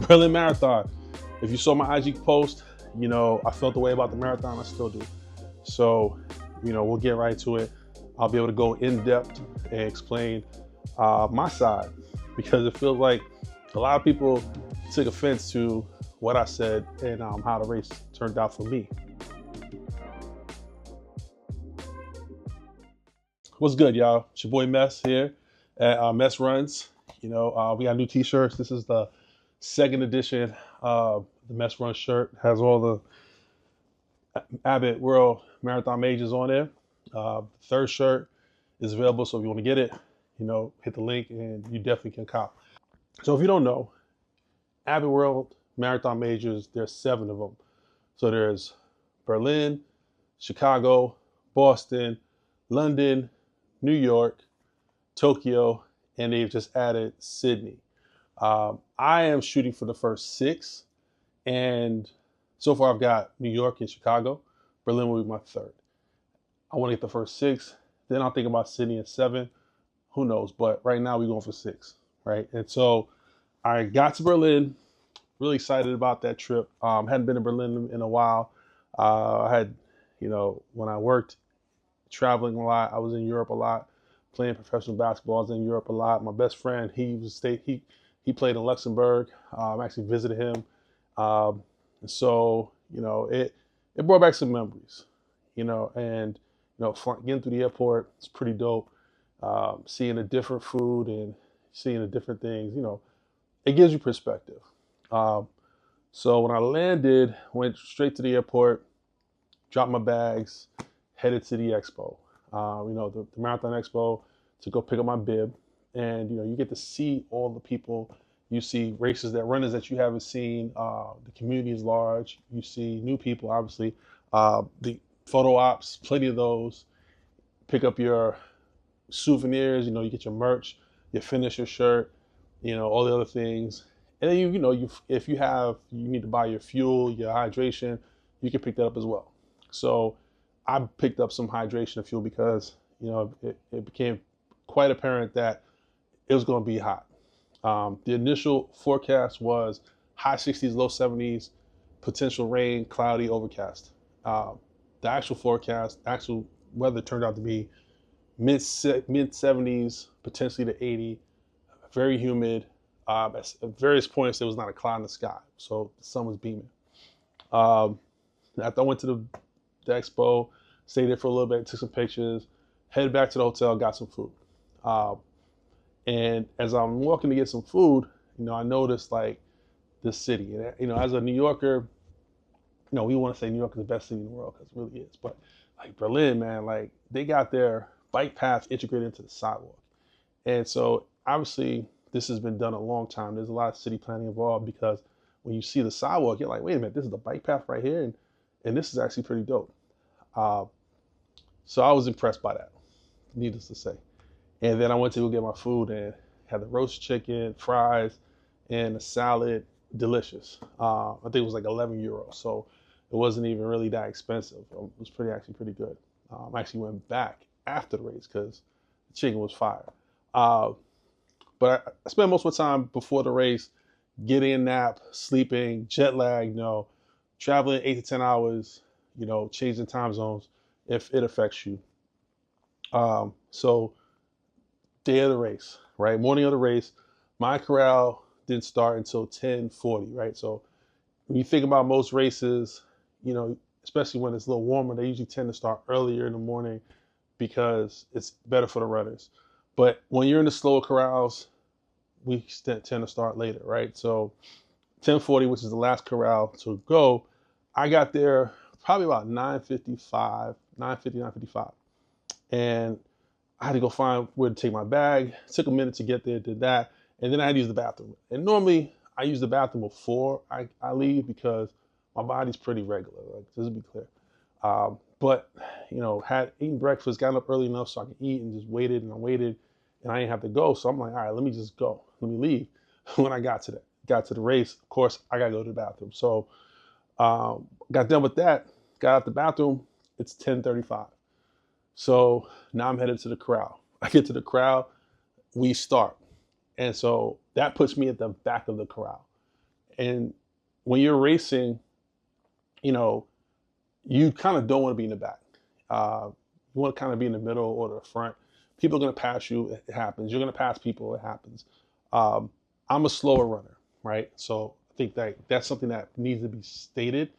Berlin Marathon. If you saw my IG post, I felt the way about the marathon. I still do. So, we'll get right to it. I'll be able to go in depth and explain my side because it feels like a lot of people took offense to what I said and how the race turned out for me. What's good, y'all? It's your boy Mess here at Mess Runs. We got new T-shirts. This is the second edition of the Mess Run shirt. It has all the Abbott World Marathon Majors on there. Third shirt is available, so if you want to get it, hit the link and you definitely can cop. So if you don't know, Abbott World Marathon Majors, there's 7 of them. So there's Berlin, Chicago, Boston, London, New York, Tokyo, and they've just added Sydney. I am shooting for the first 6, and so far I've got New York and Chicago. Berlin will be my third. I want to get the first 6, then I'll think about Sydney at 7. Who knows? But right now we're going for 6, right? And so I got to Berlin, really excited about that trip. Hadn't been to Berlin in a while. I had, when I worked traveling a lot, I was in Europe a lot, playing professional basketball. I was in Europe a lot. My best friend, he played in Luxembourg. I actually visited him. So, it brought back some memories, and, getting through the airport, it's pretty dope. Seeing the different food and seeing the different things, it gives you perspective. So when I landed, went straight to the airport, dropped my bags, headed to the expo, the Marathon Expo, to go pick up my bib. And, you get to see all the people. You see runners that you haven't seen. The community is large. You see new people, obviously. The photo ops, plenty of those. Pick up your souvenirs, you get your merch, your finisher shirt, all the other things. And then if you need to buy your fuel, your hydration, you can pick that up as well. So I picked up some hydration and fuel because, it became quite apparent that it was going to be hot. The initial forecast was high 60s, low 70s, potential rain, cloudy, overcast. The actual weather turned out to be mid 70s, potentially to 80, very humid. At various points, there was not a cloud in the sky, so the sun was beaming. After I went to the expo, stayed there for a little bit, took some pictures, headed back to the hotel, got some food. And as I'm walking to get some food, I noticed like this city. And, as a New Yorker, we want to say New York is the best city in the world because it really is. But like Berlin, man, like they got their bike paths integrated into the sidewalk. And so obviously this has been done a long time. There's a lot of city planning involved because when you see the sidewalk, you're like, wait a minute, this is the bike path right here. And this is actually pretty dope. So I was impressed by that, needless to say. And then I went to go get my food and had the roast chicken, fries, and a salad. Delicious. I think it was like 11 euros. So it wasn't even really that expensive. It was actually pretty good. I actually went back after the race because the chicken was fire. But I spent most of my time before the race getting a nap, sleeping, jet lag, traveling 8 to 10 hours, changing time zones if it affects you. So day of the race, right? Morning of the race, my corral didn't start until 10:40, right? So when you think about most races, especially when it's a little warmer, they usually tend to start earlier in the morning because it's better for the runners. But when you're in the slower corrals, we tend to start later, right? So 10:40, which is the last corral to go, I got there probably about 9:55, 9:55. And I had to go find where to take my bag. It took a minute to get there, did that. And then I had to use the bathroom. And normally I use the bathroom before I leave because my body's pretty regular, like, just to be clear. But, had eaten breakfast, got up early enough so I could eat and just waited and I waited and I didn't have to go. So I'm like, all right, let me just go. Let me leave. When I got to the race, of course, I got to go to the bathroom. So got done with that, got out the bathroom. It's 10:35. So now I'm headed to the corral. I get to the corral, we start. And so that puts me at the back of the corral. And when you're racing, you know, you kind of don't want to be in the back. You want to kind of be in the middle or the front. People are going to pass you. It happens. You're going to pass people. It happens. I'm a slower runner, right? So I think that that's something that needs to be stated.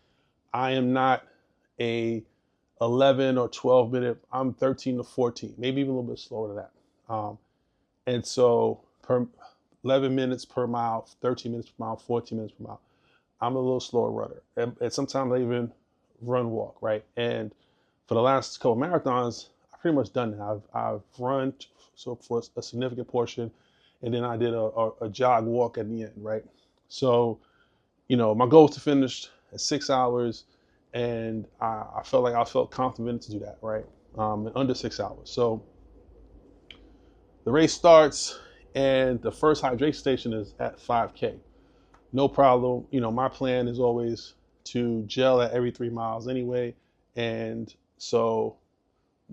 I am not a 11 or 12 minute. I'm 13 to 14, maybe even a little bit slower than that. And so per 11 minutes per mile, 13 minutes per mile, 14 minutes per mile, I'm a little slower runner. And sometimes I even run walk, right? And for the last couple of marathons, I've pretty much done that. I've run so for a significant portion, and then I did a jog walk at the end, right? So, my goal was to finish at 6 hours, and I felt like I felt confident to do that, right? In under 6 hours. So the race starts, and the first hydration station is at 5K. No problem. My plan is always to gel at every 3 miles anyway. And so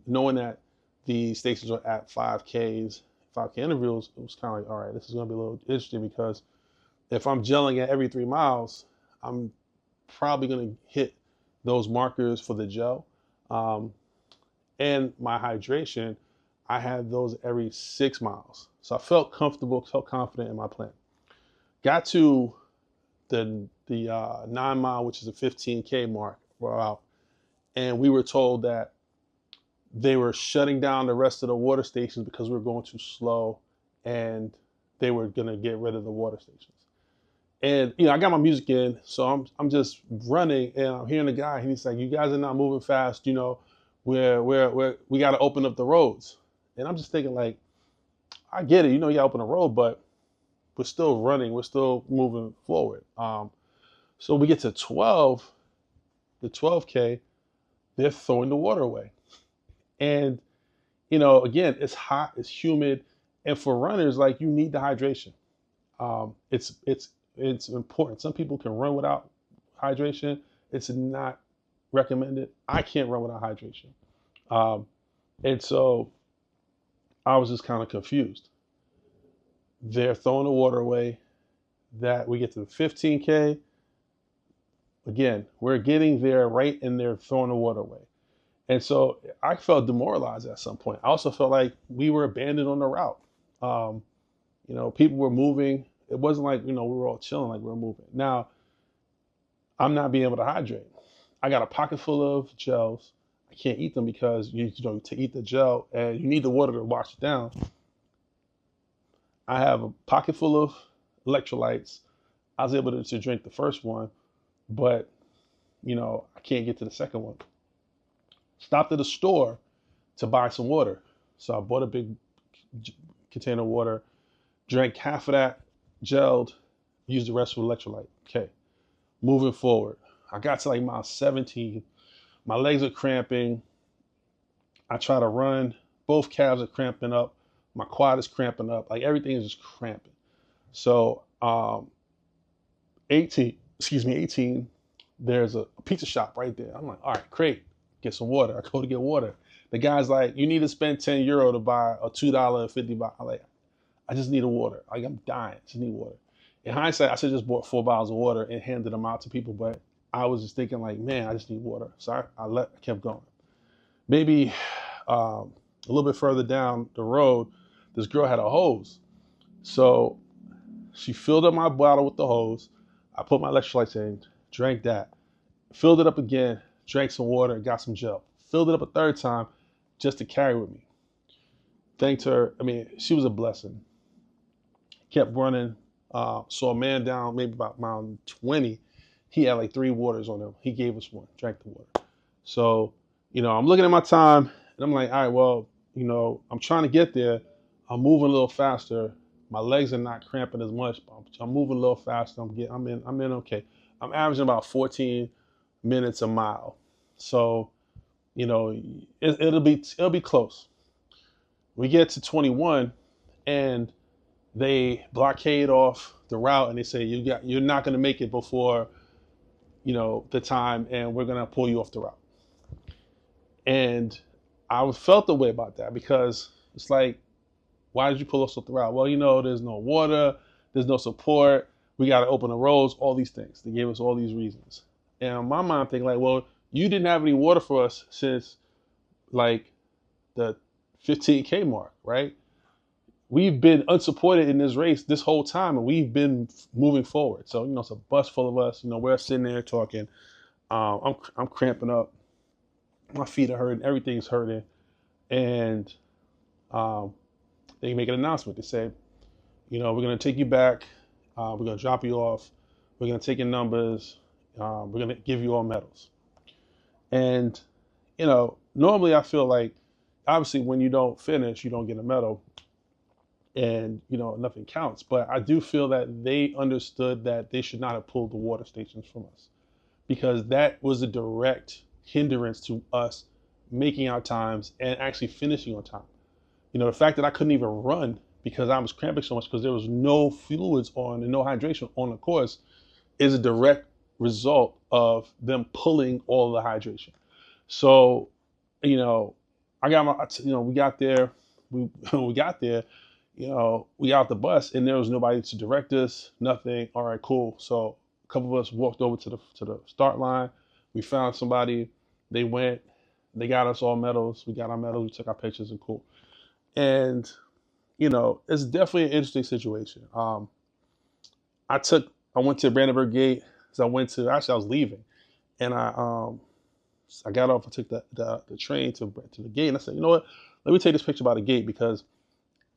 knowing that the stations are at 5K intervals, it was kind of like, all right, this is going to be a little interesting, because if I'm gelling at every 3 miles, I'm probably going to hit those markers for the gel. And my hydration, I had those every 6 miles. So I felt comfortable, felt confident in my plan. Got to the 9 mile, which is a 15K mark, we're out. And we were told that they were shutting down the rest of the water stations because we were going too slow, and they were going to get rid of the water stations. And I got my music in, so I'm just running, and I'm hearing the guy, and he's like, "You guys are not moving fast. We got to open up the roads." And I'm just thinking, like, I get it. You got to open the road, but we're still running. We're still moving forward. So we get to 12, the 12K, they're throwing the water away. And, again, it's hot, it's humid. And for runners, like, you need the hydration. It's important. Some people can run without hydration. It's not recommended. I can't run without hydration. And so I was just kind of confused. They're throwing the water away. That we get to the 15K. Again, we're getting there right, and they're throwing the water away. And so I felt demoralized at some point. I also felt like we were abandoned on the route. People were moving. It wasn't like, we were all chilling like we were moving. Now, I'm not being able to hydrate. I got a pocket full of gels. I can't eat them because to eat the gel, and you need the water to wash it down. I have a pocket full of electrolytes. I was able to drink the first one, but I can't get to the second one. Stopped at a store to buy some water. So I bought a big container of water, drank half of that, gelled, used the rest for electrolyte. Okay, moving forward. I got to like mile 17. My legs are cramping. I try to run. Both calves are cramping up. My quad is cramping up. Like, everything is just cramping. So 18, there's a pizza shop right there. I'm like, all right, great. Get some water. I go to get water. The guy's like, you need to spend €10 to buy a $2.50. I'm like, I just need a water. Like, I'm dying. I just need water. In hindsight, I should have just bought 4 bottles of water and handed them out to people, but I was just thinking, like, man, I just need water. So I kept going. Maybe a little bit further down the road, this girl had a hose. So she filled up my bottle with the hose. I put my electrolytes in, drank that, filled it up again, drank some water, got some gel. Filled it up a third time just to carry with me. Thanked her. I mean, she was a blessing. Kept running. Saw a man down maybe about mile 20. He had like 3 waters on him. He gave us one, drank the water. So, I'm looking at my time, and I'm like, all right, well, I'm trying to get there. I'm moving a little faster. My legs are not cramping as much. But I'm moving a little faster. I'm in okay. I'm averaging about 14 minutes a mile. So, it'll be close. We get to 21, and they blockade off the route, and they say you're not going to make it before the time, and we're going to pull you off the route. And I felt the way about that, because it's like, why did you pull us off the route? Well, there's no water, there's no support. We got to open the roads, all these things. They gave us all these reasons. And in my mind, I'm thinking like, well, you didn't have any water for us since like the 15K mark, right? We've been unsupported in this race this whole time, and we've been moving forward. So, it's a bus full of us. We're sitting there talking. I'm cramping up. My feet are hurting. Everything's hurting. And they make an announcement. They say, we're going to take you back. We're going to drop you off. We're going to take your numbers. We're going to give you all medals. And, normally I feel like, obviously, when you don't finish, you don't get a medal. And, nothing counts. But I do feel that they understood that they should not have pulled the water stations from us, because that was a direct hindrance to us making our times and actually finishing on time. The fact that I couldn't even run because I was cramping so much because there was no fluids on and no hydration on the course is a direct result of them pulling all the hydration. So, I got my, we got there, we got there, we got the bus and there was nobody to direct us, nothing. All right, cool. So a couple of us walked over to the start line. We found somebody. They went. They got us all medals. We got our medals. We took our pictures and cool. And it's definitely an interesting situation. I went to Brandenburg Gate because I was leaving, and I got off and took the train to the gate, and I said, you know what, let me take this picture by the gate because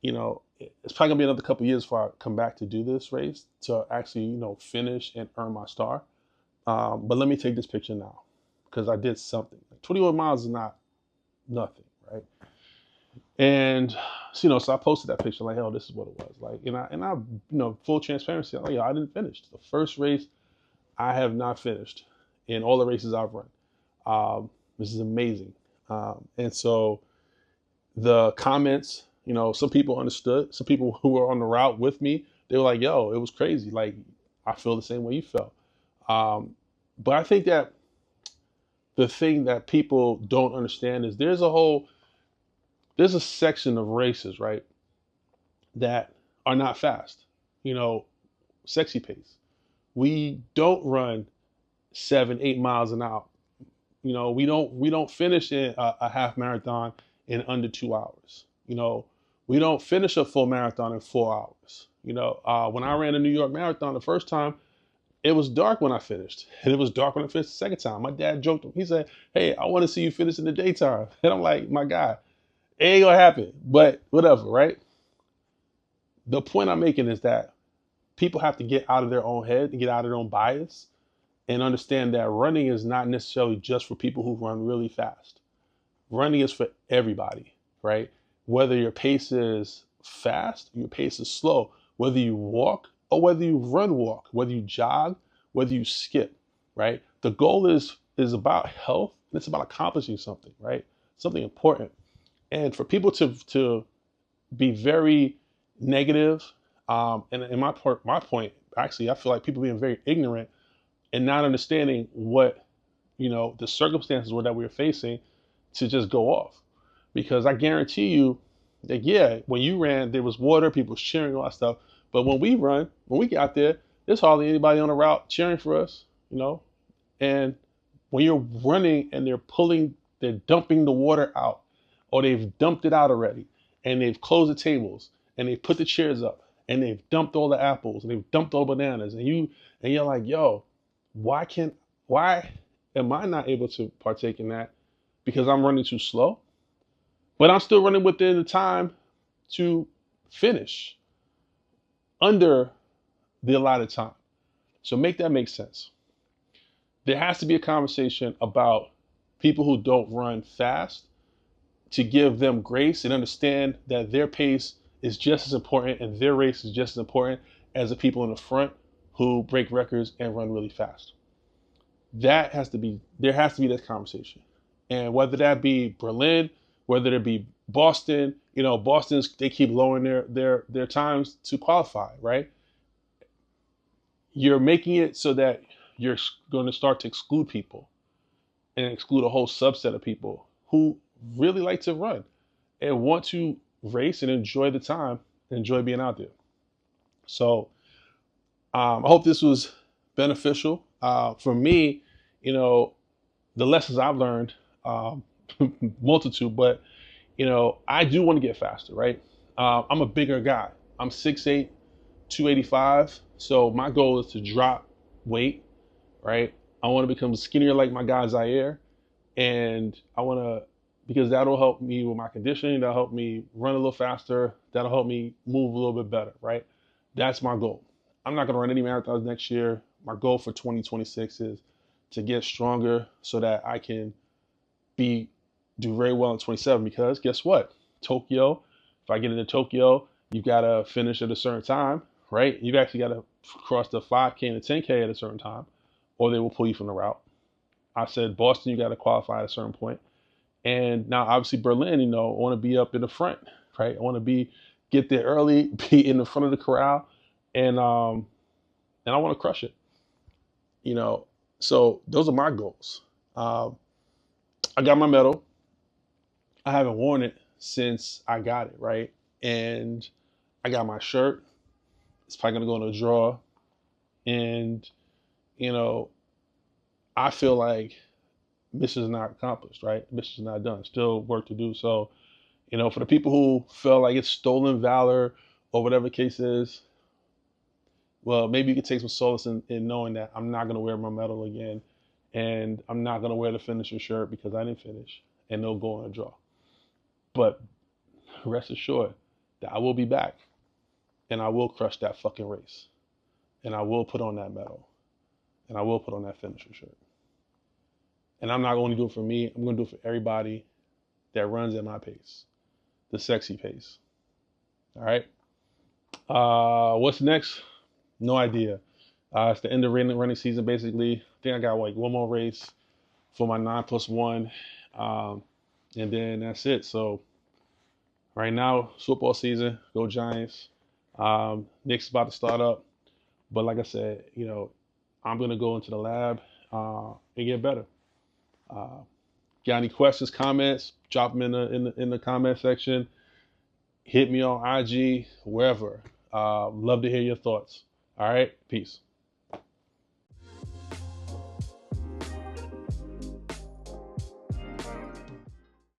it's probably gonna be another couple of years before I come back to do this race to actually finish and earn my star. But let me take this picture now because I did something. 21 miles is not nothing, right? And so I posted that picture like, hell, this is what it was like. And I full transparency, I'm like, I didn't finish. The first race I have not finished in all the races I've run. This is amazing. And so the comments, some people understood. Some people who were on the route with me, they were like, yo, it was crazy. Like, I feel the same way you felt. But I think that the thing that people don't understand is there's a section of races, right, that are not fast. Sexy pace. We don't run 7-8 miles an hour. We don't finish in a half marathon in under 2 hours. We don't finish a full marathon in 4 hours. When I ran a New York Marathon the first time, it was dark when I finished, and it was dark when I finished the second time. My dad joked him. He said, "Hey, I want to see you finish in the daytime." And I'm like, "My God, it ain't gonna happen." But whatever, right? The point I'm making is that people have to get out of their own head and get out of their own bias and understand that running is not necessarily just for people who run really fast. Running is for everybody, right? Whether your pace is fast, your pace is slow, whether you walk or whether you walk, whether you jog, whether you skip, right? The goal is about health, and it's about accomplishing something, right? Something important. And for people to be very negative, and my point, actually, I feel like people being very ignorant and not understanding what the circumstances were that we were facing to just go off. Because I guarantee you that, yeah, when you ran, there was water, people cheering, all that stuff. But when we got there, there's hardly anybody on the route cheering for us, And when you're running and they're dumping the water out, or they've dumped it out already, and they've closed the tables, and they've put the chairs up, and they've dumped all the apples, and they've dumped all the bananas, and you're like, yo, why am I not able to partake in that? Because I'm running too slow, but I'm still running within the time to finish under the allotted time. So make that make sense. There has to be a conversation about people who don't run fast, to give them grace and understand that their pace is just as important and their race is just as important as the people in the front who break records and run really fast. There has to be that conversation. And whether that be Berlin, whether it be Boston, they keep lowering their times to qualify, right? You're making it so that you're going to start to exclude people and exclude a whole subset of people who really like to run and want to race and enjoy the time and enjoy being out there. So I hope this was beneficial. For me, you know, the lessons I've learned, um, multitude, but I do want to get faster, right? I'm a bigger guy. I'm 6'8", 285. So my goal is to drop weight, right? I want to become skinnier like my guy Zaire, and I want to, because that'll help me with my conditioning. That'll help me run a little faster. That'll help me move a little bit better, right? That's my goal. I'm not going to run any marathons next year. My goal for 2026 is to get stronger so that I can be do very well in 27. Because guess what? Tokyo. If I get into Tokyo, you got to finish at a certain time, right? You've actually got to cross the 5K and the 10K at a certain time, or they will pull you from the route. I said Boston, you got to qualify at a certain point. And now, obviously, Berlin, I want to be up in the front, right? I want to get there early, be in the front of the corral, and I want to crush it, you know. So those are my goals. Um, I got my medal. I haven't worn it since I got it, right? And I got my shirt. It's probably gonna go in a drawer, and you know, I feel like mission is not accomplished, right? Mission is not done. Still work to do. So, for the people who feel like it's stolen valor or whatever the case is, well, maybe you could take some solace in knowing that I'm not going to wear my medal again, and I'm not going to wear the finisher shirt because I didn't finish, and they'll go on a draw. But rest assured that I will be back, and I will crush that fucking race, and I will put on that medal, and I will put on that finisher shirt. And I'm not going to do it for me. I'm going to do it for everybody that runs at my pace, the sexy pace. All right. What's next? No idea. It's the end of running season, basically. I think I got like one more race for my 9+1, and then that's it. So right now, it's football season. Go Giants. Nick's about to start up, but like I said, I'm gonna go into the lab and get better. Got any questions, comments? Drop them in the comment section. Hit me on IG, wherever. Love to hear your thoughts. All right, peace.